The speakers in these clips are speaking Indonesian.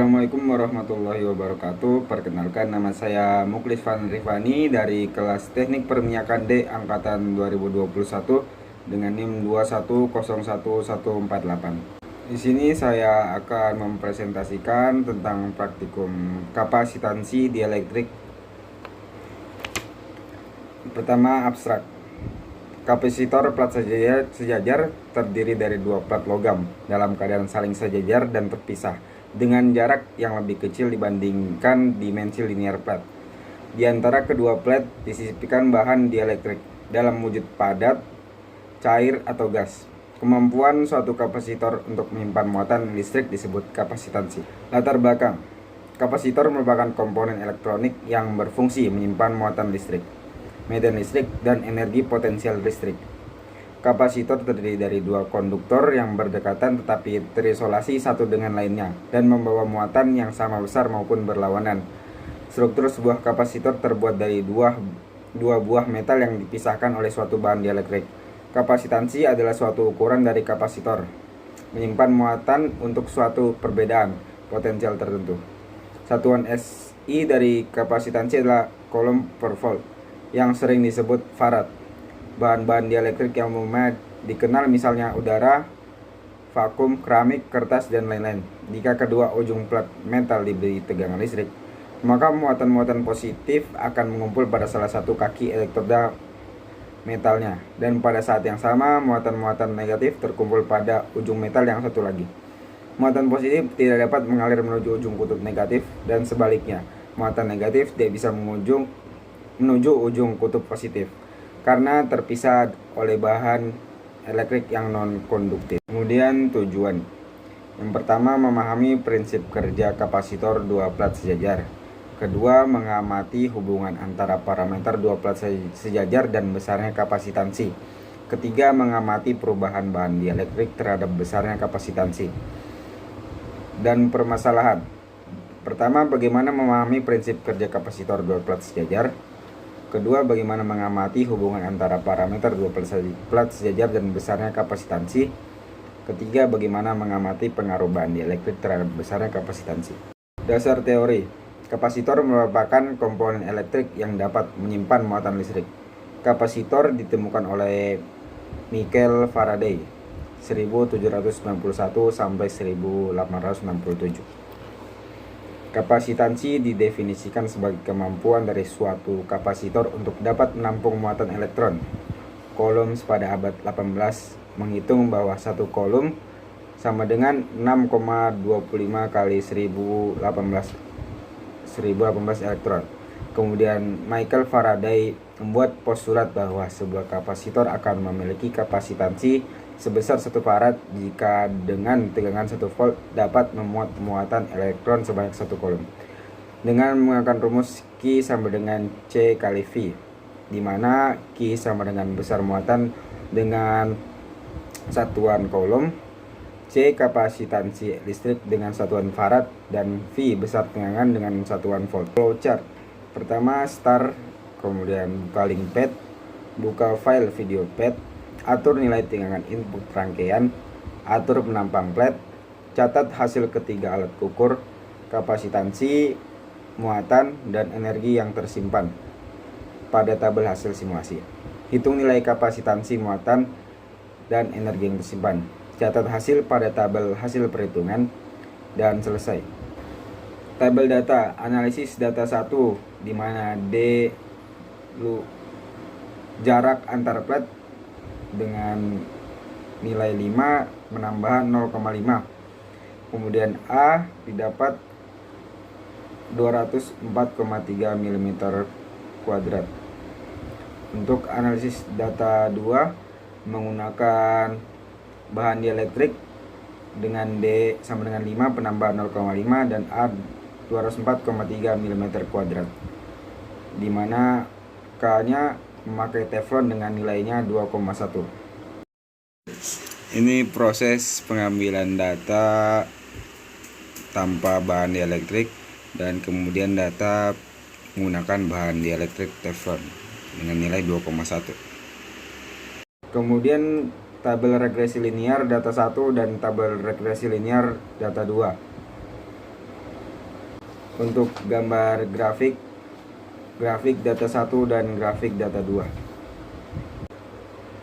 Assalamualaikum warahmatullahi wabarakatuh. Perkenalkan, nama saya Muklis Van Rifani dari kelas Teknik Perminyakan D angkatan 2021 dengan NIM 2101148. Di sini saya akan mempresentasikan tentang praktikum kapasitansi dieelektrik. Pertama, abstrak. Kapasitor plat sejajar terdiri dari dua plat logam dalam keadaan saling sejajar dan terpisah dengan jarak yang lebih kecil dibandingkan dimensi linear plat. Di antara kedua plat disisipkan bahan dieelektrik dalam wujud padat, cair, atau gas. Kemampuan suatu kapasitor untuk menyimpan muatan listrik disebut kapasitansi. Latar belakang. Kapasitor merupakan komponen elektronik yang berfungsi menyimpan muatan listrik, medan listrik, dan energi potensial listrik. Kapasitor terdiri dari dua konduktor yang berdekatan tetapi terisolasi satu dengan lainnya dan membawa muatan yang sama besar maupun berlawanan. Struktur sebuah kapasitor terbuat dari dua buah metal yang dipisahkan oleh suatu bahan dieelektrik. Kapasitansi adalah suatu ukuran dari kapasitor, menyimpan muatan untuk suatu perbedaan potensial tertentu. Satuan SI dari kapasitansi adalah coulomb per volt, yang sering disebut farad. Bahan-bahan dieelektrik yang umumnya dikenal misalnya udara, vakum, keramik, kertas, dan lain-lain. Jika kedua ujung plat metal diberi tegangan listrik, maka muatan-muatan positif akan mengumpul pada salah satu kaki elektroda metalnya, dan pada saat yang sama muatan-muatan negatif terkumpul pada ujung metal yang satu lagi. Muatan positif tidak dapat mengalir menuju ujung kutub negatif, dan sebaliknya, muatan negatif tidak bisa menuju ujung kutub positif karena terpisah oleh bahan elektrik yang non-konduktif. Kemudian tujuan. Yang pertama, memahami prinsip kerja kapasitor dua plat sejajar. Kedua, mengamati hubungan antara parameter dua plat sejajar dan besarnya kapasitansi. Ketiga, mengamati perubahan bahan dieelektrik terhadap besarnya kapasitansi. Dan permasalahan. Pertama, bagaimana memahami prinsip kerja kapasitor dua plat sejajar. Kedua, bagaimana mengamati hubungan antara parameter dua plat sejajar dan besarnya kapasitansi. Ketiga, bagaimana mengamati pengaruh bahan dieelektrik terhadap besarnya kapasitansi. Dasar teori. Kapasitor merupakan komponen elektrik yang dapat menyimpan muatan listrik. Kapasitor ditemukan oleh Michael Faraday 1791 sampai 1867. Kapasitansi didefinisikan sebagai kemampuan dari suatu kapasitor untuk dapat menampung muatan elektron. Coulomb pada abad 18 menghitung bahwa satu coulomb sama dengan 6,25 kali 1018 elektron. Kemudian Michael Faraday membuat postulat bahwa sebuah kapasitor akan memiliki kapasitansi sebesar 1 farad jika dengan tegangan 1 volt dapat memuat muatan elektron sebanyak 1 coulomb. Dengan menggunakan rumus Q sama dengan C kali V, di mana Q sama dengan besar muatan dengan satuan coulomb, C kapasitansi listrik dengan satuan farad, dan V besar tegangan dengan satuan volt. Flowchart. Pertama, start, kemudian buka link pad, buka file video pad, atur nilai tegangan input rangkaian, atur penampang plat, catat hasil ketiga alat ukur, kapasitansi, muatan, dan energi yang tersimpan pada tabel hasil simulasi. Hitung nilai kapasitansi, muatan, dan energi yang tersimpan. Catat hasil pada tabel hasil perhitungan, dan selesai. Tabel data, analisis data 1, di mana D jarak antar plat dengan nilai 5 menambah 0,5. Kemudian A didapat 204,3 mm kuadrat. Untuk analisis data 2 menggunakan bahan dieelektrik dengan D sama dengan 5 penambah 0,5 dan A 204,3 mm kuadrat, di mana K-nya memakai teflon dengan nilainya 2,1. Ini proses pengambilan data tanpa bahan dieelektrik dan kemudian data menggunakan bahan dieelektrik teflon dengan nilai 2,1. Kemudian tabel regresi linear data 1 dan tabel regresi linear data 2. untuk gambar grafik data 1 dan grafik data 2.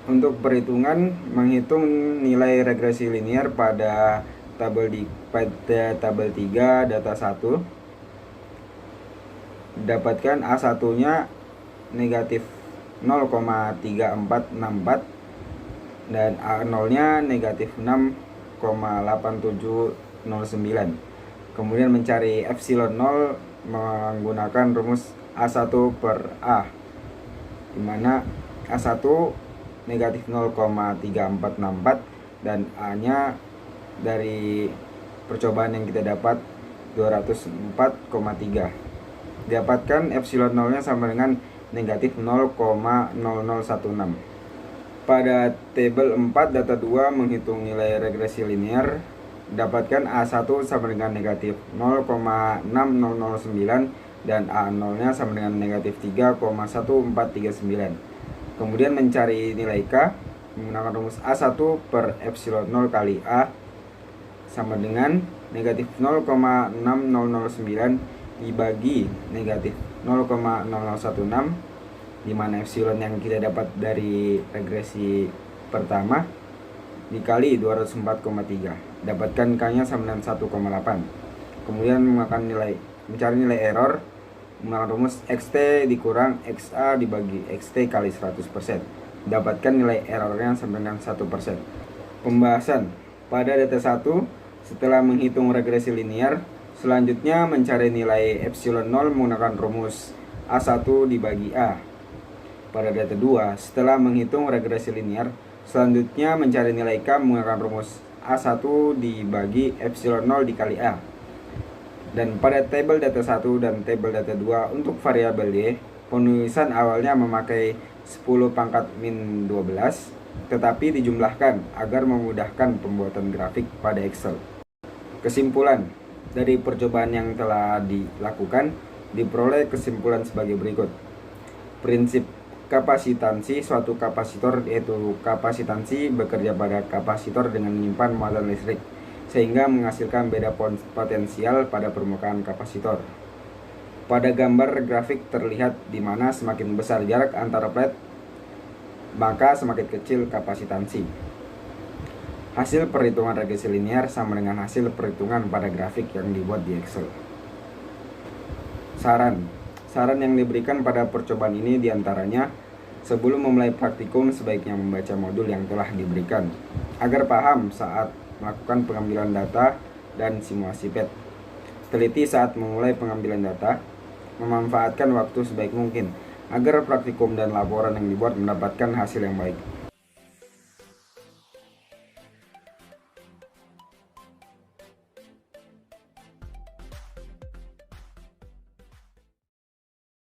Untuk perhitungan menghitung nilai regresi linear pada tabel 3 data 1, dapatkan A1 nya negatif 0,3464 dan A0 nya negatif 6,8709. Kemudian mencari epsilon 0 menggunakan rumus A1 per A, dimana A1 negatif 0,3464 dan A nya dari percobaan yang kita dapat 204,3. Dapatkan epsilon 0 nya sama dengan negatif 0,0016. Pada tabel 4 data 2 menghitung nilai regresi linear, dapatkan A1 sama dengan negatif 0,6009 dan A0 nya sama dengan negatif 3,1439. Kemudian mencari nilai K menggunakan rumus A1 per epsilon 0 kali A sama dengan negatif 0,6009 dibagi negatif 0,0016, di mana epsilon yang kita dapat dari regresi pertama dikali 204,3. Dapatkan K-nya sama dengan 1,8. Kemudian mencari nilai error menggunakan rumus XT dikurang XA dibagi XT kali 100%. Dapatkan nilai errornya sama dengan 1%. Pembahasan pada data 1, setelah menghitung regresi linear, selanjutnya mencari nilai epsilon 0 menggunakan rumus A1 dibagi A. Pada data 2, setelah menghitung regresi linear, selanjutnya mencari nilai K menggunakan rumus A1 dibagi epsilon 0 dikali A. Dan pada tabel data 1 dan tabel data 2 untuk variabel Y, penulisan awalnya memakai 10 pangkat min 12, tetapi dijumlahkan agar memudahkan pembuatan grafik pada Excel. Kesimpulan dari percobaan yang telah dilakukan, diperoleh kesimpulan sebagai berikut. Prinsip kapasitansi suatu kapasitor, yaitu kapasitansi bekerja pada kapasitor dengan menyimpan muatan listrik, sehingga menghasilkan beda potensial pada permukaan kapasitor. Pada gambar grafik terlihat di mana semakin besar jarak antara plat, maka semakin kecil kapasitansi. Hasil perhitungan regresi linear sama dengan hasil perhitungan pada grafik yang dibuat di Excel. Saran yang diberikan pada percobaan ini diantaranya, sebelum memulai praktikum sebaiknya membaca modul yang telah diberikan agar paham saat melakukan pengambilan data dan simulasi PET. Teliti saat memulai pengambilan data, memanfaatkan waktu sebaik mungkin agar praktikum dan laporan yang dibuat mendapatkan hasil yang baik.